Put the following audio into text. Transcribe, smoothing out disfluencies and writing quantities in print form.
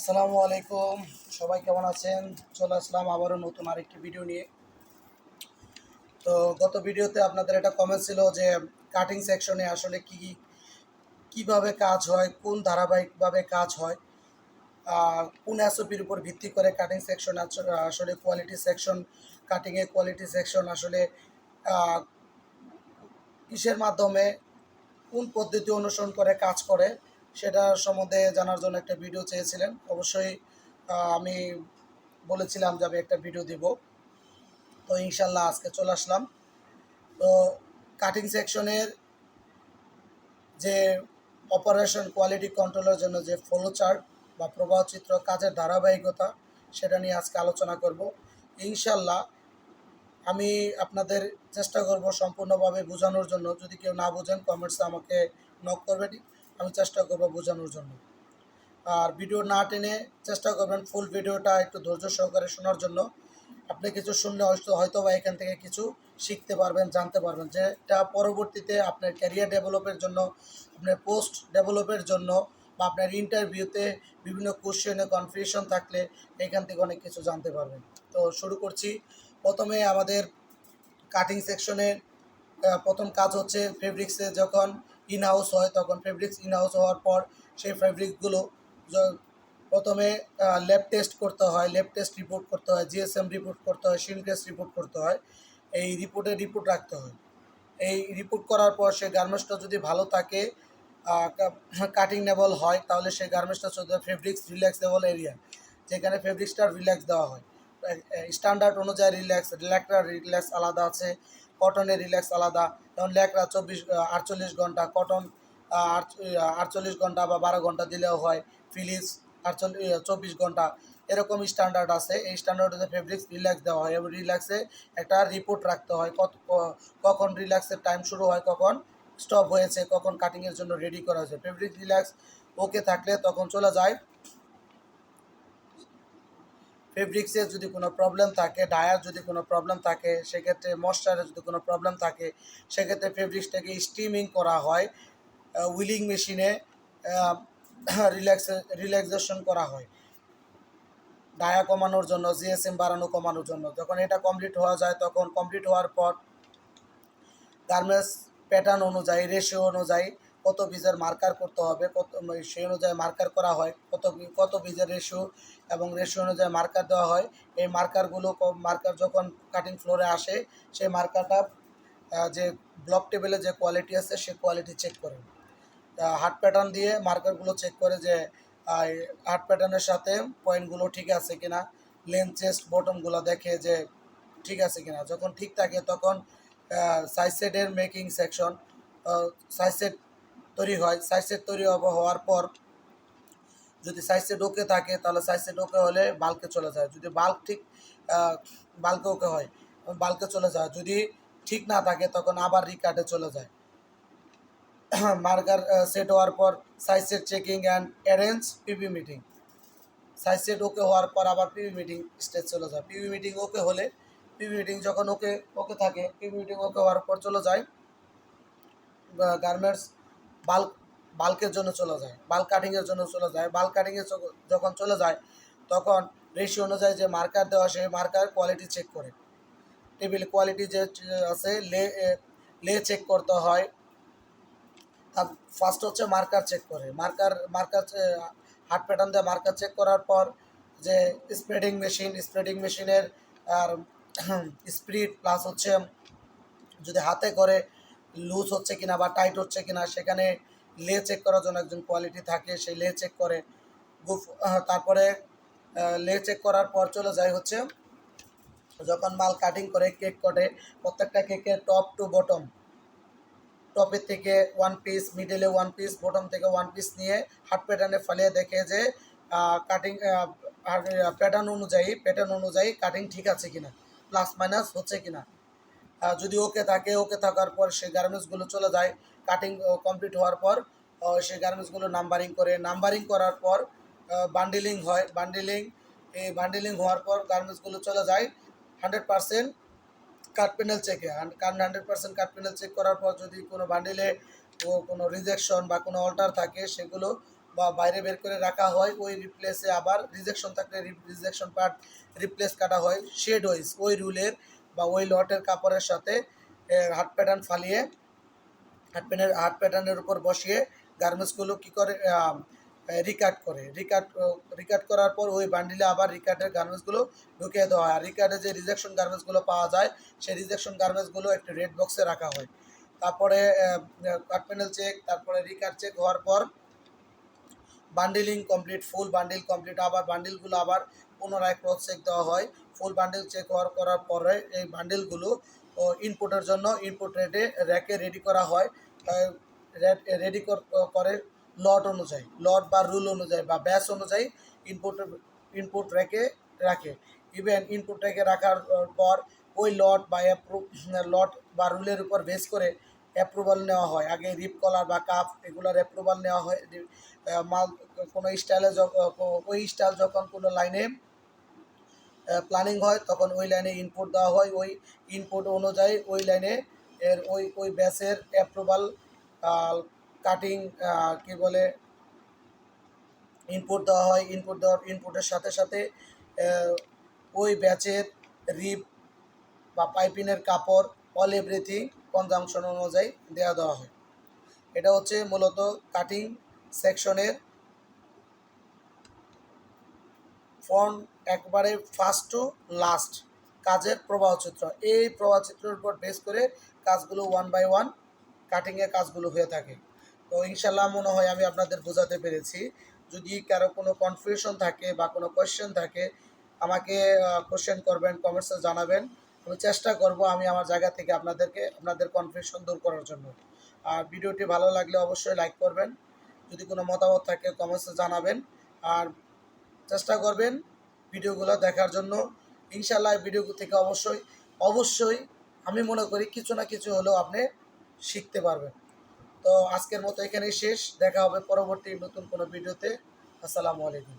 আসসালামু আলাইকুম, সবাই কেমন আছেন? চলে আসলাম আবারও নতুন আরেকটি ভিডিও নিয়ে। তো গত ভিডিওতে আপনাদের একটা কমেন্ট ছিল যে কাটিং সেকশনে আসলে কিভাবে কাজ হয়, কোন ধারাবাহিকভাবে কাজ হয়, কোন এসওপির উপর ভিত্তি করে কাটিং সেকশন আসলে কোয়ালিটি সেকশন, কাটিংয়ে কোয়ালিটি সেকশন আসলে আহ, কিসের মাধ্যমে কোন পদ্ধতি অনুসরণ করে কাজ করে সেটা সম্বন্ধে জানার জন্য একটা ভিডিও চেয়েছিলেন। অবশ্যই আমি বলেছিলাম যে আমি একটা ভিডিও দিব। তো ইনশাল্লাহ আজকে চলে আসলাম। তো কাটিং সেকশনের যে অপারেশন কোয়ালিটি কন্ট্রোলের জন্য যে ফ্লো চার্ট বা প্রবাহ চিত্র, কাজের ধারাবাহিকতা, সেটা নিয়ে আজকে আলোচনা করব ইনশাল্লাহ। আমি আপনাদের চেষ্টা করব সম্পূর্ণভাবে বোঝানোর জন্য। যদি কেউ না বোঝেন কমেন্টসে আমাকে নক করবেন, আমি চেষ্টা করব বোঝানোর জন্য। আর ভিডিও না টেনে চেষ্টা করবেন ফুল ভিডিওটা একটু ধৈর্য সহকারে শোনার জন্য। আপনি কিছু শুনলে হয়তো বা এখান থেকে কিছু শিখতে পারবেন, জানতে পারবেন, যেটা পরবর্তীতে আপনার ক্যারিয়ার ডেভেলপের জন্য, আপনার পোস্ট ডেভেলপের জন্য বা আপনার ইন্টারভিউতে বিভিন্ন কোশ্চেনে কনফিউশন থাকলে এখান থেকে অনেক কিছু জানতে পারবেন। তো শুরু করছি। প্রথমে আমাদের কাটিং সেকশনে প্রথম কাজ হচ্ছে ফেব্রিক্সে যখন ইন হাউস হয়, তখন ফেব্রিক্স ইন হাউস হওয়ার পর সেই ফেব্রিকগুলো প্রথমে ল্যাব টেস্ট করতে হয়, ল্যাব টেস্ট রিপোর্ট করতে হয়, জিএসএম রিপোর্ট করতে হয়, শিল টেস্ট রিপোর্ট করতে হয়। এই রিপোর্ট রাখতে হয়। এই রিপোর্ট করার পর সেই গার্মেন্টসটা যদি ভালো থাকে, কাটিং নেবল হয়, তাহলে সেই গার্মেন্টসটা চলতে ফেব্রিক্স রিল্যাক্সেবল এরিয়া, যেখানে ফেব্রিক্সটা রিল্যাক্স দেওয়া হয়। স্ট্যান্ডার্ড অনুযায়ী ল্যাকড়ার রিল্যাক্স আলাদা আছে, কটনের রিল্যাক্স আলাদা। যেমন ল্যাকড়া 48 ঘন্টা, কটন 48 ঘন্টা বা 12 ঘন্টা দিলেও হয়, ফিলিস 24 ঘন্টা, এরকম স্ট্যান্ডার্ড আছে। এই স্ট্যান্ডার্ডে ফেব্রিক্স রিল্যাক্স দেওয়া হয় এবং রিল্যাক্সে একটা রিপোর্ট রাখতে হয়, কখন রিল্যাক্সের টাইম শুরু হয়, কখন স্টপ হয়েছে, কখন কাটিংয়ের জন্য রেডি করা হয়েছে। ফেব্রিক রিল্যাক্স ওকে থাকলে তখন চলে যায়। ফেব্রিক্সে যদি কোনো প্রবলেম থাকে, ডায়ার যদি কোনো প্রবলেম থাকে, সেক্ষেত্রে ময়েশ্চারে যদি কোনো প্রবলেম থাকে, সেক্ষেত্রে ফেব্রিক্সটাকে স্টিমিং করা হয়, উইলিং মেশিনে রিল্যাক্সেশন করা হয় ডায়া কমানোর জন্য, জিএসএম বাড়ানো কমানোর জন্য। যখন এটা কমপ্লিট হওয়া যায়, তখন কমপ্লিট হওয়ার পর গার্মেন্টস প্যাটার্ন অনুযায়ী, রেশিও অনুযায়ী কত বীজের মার্কার করতে হবে, সেই অনুযায়ী মার্কার করা হয়, কত বীজের রেশিও এবং রেশিও অনুযায়ী মার্কার দেওয়া হয়। এই মার্কার যখন কাটিং ফ্লোরে আসে, সেই মার্কারটা যে ব্লক টেবিলে যে কোয়ালিটি আছে সে কোয়ালিটি চেক করে, হার্ট প্যাটার্ন দিয়ে মার্কারগুলো চেক করে যে হার্ট প্যাটার্নের সাথে পয়েন্টগুলো ঠিক আছে কিনা, লেন্থ চেস্ট বটমগুলো দেখে যে ঠিক আছে কিনা। যখন ঠিক থাকে তখন সাইজ সেটের মেকিং সেকশন, সাইজ সেট তৈরি হয়। সাইজ সেট তৈরি হওয়ার পর যদি সাইজ সেট ওকে থাকে, তাহলে সাইজ সেট ওকে হলে বাল্কে চলে যায়। যদি বাল্কে ওকে হয়, বাল্কে চলে যায়। যদি ঠিক না থাকে তখন আবার রিকাটে চলে যায়। মার্কার সেট হওয়ার পর size set checking and arrange PP meeting. Size set okay হওয়ার পর আবার পিপি মিটিং স্টেজ চলে যায়। পিপি মিটিং ওকে হলে, পিপি মিটিং যখন ওকে ওকে থাকে, পিপি মিটিং ওকে হওয়ার পর চলে যায় গার্মেন্টস বাল্ক বাল্কের জন্য চলে যায়, বাল্ক কাটিংয়ের জন্য চলে যায়। বাল্ক কাটিংয়ে যখন চলে যায়, তখন রেশিও অনুযায়ী যে মার্কার দেওয়া, সেই মার্কার কোয়ালিটি চেক করে। টেবিল কোয়ালিটি যে আছে, লে চেক করতে হয়। ফার্স্ট হচ্ছে মার্কার চেক করে, মার্কার হার্ট প্যাটার্ন দিয়ে মার্কার চেক করার পর যে স্প্রেডিং মেশিনের আর স্পিড প্লাস হচ্ছে যদি হাতে করে লুজ হচ্ছে কিনা বা টাইট হচ্ছে কিনা, সেখানে লে চেক করার জন্য একজন কোয়ালিটি থাকে, সেই লে চেক করে। তারপরে লে চেক করার পর চলে যায় হচ্ছে যখন মাল কাটিং করে কেক কটে, প্রত্যেকটা কেকের টপ টু বটম, টপের থেকে ওয়ান পিস, মিডলে ওয়ান পিস, বটম থেকে ওয়ান পিস নিয়ে হার্ট প্যাটার্নে ফালিয়ে দেখে যে কাটিং প্যাটার্ন অনুযায়ী কাটিং ঠিক আছে কিনা, প্লাস মাইনাস হচ্ছে কিনা। যদি ওকে থাকে, ওকে থাকার পর সেই গার্মেন্টসগুলো চলে যায়। কাটিং কমপ্লিট হওয়ার পর সেই গার্মেন্টসগুলো নাম্বারিং করার পর বান্ডিলিং হয়। বান্ডিলিং হওয়ার পর গার্মেন্টসগুলো চলে যায় 100% কাট প্যানেল চেকে। কারণ 100% কাট প্যানেল চেক করার পর যদি কোনো বান্ডিলে কোনো রিজেকশন বা কোনো অল্টার থাকে, সেগুলো বা বাইরে বের করে রাখা হয়, ওই রিপ্লেসে আবার রিজেকশন থাকলে রিজেকশন পার্ট রিপ্লেস কাটা হয় শেড ওয়াইজ, ওই রুলের বা ওই লটের কাপড়ের সাথে হাত প্যাটার্ন ফালিয়ে হাত প্যাটার্নের উপর বসিয়ে গার্মেন্টসগুলো কী করে রিকাট করে, রিকাট করার পর ওই বান্ডিলে আবার রিকাটের গার্মেন্টসগুলো ঢুকিয়ে দেওয়া হয়। আর রিকাটের যে রিজেকশন গার্মেন্টসগুলো পাওয়া যায় সেই রিজেকশন গার্মেন্টসগুলো একটি রেড বক্সে রাখা হয়। তারপরে কাট প্যানেল চেক, তারপরে রিকাট চেক হওয়ার পর বান্ডিলিং কমপ্লিট, ফুল বান্ডিল কমপ্লিট, আবার বান্ডিলগুলো আবার পুনরায় ক্রস চেক দেওয়া হয়। ফুল বান্ডিল চেক করার পরে এই বান্ডিলগুলো ইনপুটের জন্য ইনপুট র্যাকে রেডি করা হয়। রেডি করে লট অনুযায়ী, লট বা রুল অনুযায়ী বা ব্যাস অনুযায়ী ইনপুট র্যাকে রাখে। ইভেন ইনপুট র্যাকে রাখার পর ওই লট বা রুলের উপর বেস করে অ্যাপ্রুভাল নেওয়া হয়। আগে রিপ কলার বা কাপ এগুলোর অ্যাপ্রুভাল নেওয়া হয়। মাল কোনো স্টাইলে ওই স্টাইল যখন কোনো লাইনে প্ল্যানিং হয় তখন ওই লাইনে ইনপুট দেওয়া হয়। ওই ইনপুট অনুযায়ী ওই লাইনে ওই ব্যাসের অ্যাপ্রুভাল কাটিং কী বলে ইনপুট দেওয়া হয়। ইনপুটের সাথে সাথে ওই ব্যাচের রিপ বা পাইপিনের কাপড় অল এভরিথিং কনজাংশন অনুযায়ী দেওয়া হয়। এটা হচ্ছে মূলত কাটিং সেকশনের ফ্রন্ট একবারে ফার্স্ট টু লাস্ট কাজের প্রবাহচিত্র। এই প্রবাহচিত্রের উপর বেস করে কাজগুলো ওয়ান বাই ওয়ান কাটিংয়ের কাজগুলো হয়ে থাকে। তো ইনশাল্লাহ মনে হয় আমি আপনাদের বোঝাতে পেরেছি। যদি কারো কোনো কনফিউশন থাকে বা কোনো কোয়েশ্চেন থাকে আমাকে কোয়েশ্চেন করবেন, কমেন্টসে জানাবেন। আমি চেষ্টা করব আমি আমার জায়গা থেকে আপনাদের কনফিউশন দূর করার জন্য। আর ভিডিওটি ভালো লাগলে অবশ্যই লাইক করবেন, যদি কোনো মতামত থাকে কমেন্টসে জানাবেন। আর চেষ্টা করবেন ভিডিওগুলো দেখার জন্য। ইনশাল্লাহ ভিডিও থেকে অবশ্যই আমি মনে করি কিছু না কিছু হলেও আপনি শিখতে পারবেন। তো আজকের মতো এখানেই শেষ, দেখা হবে পরবর্তী নতুন কোনো ভিডিওতে। আসসালামু আলাইকুম।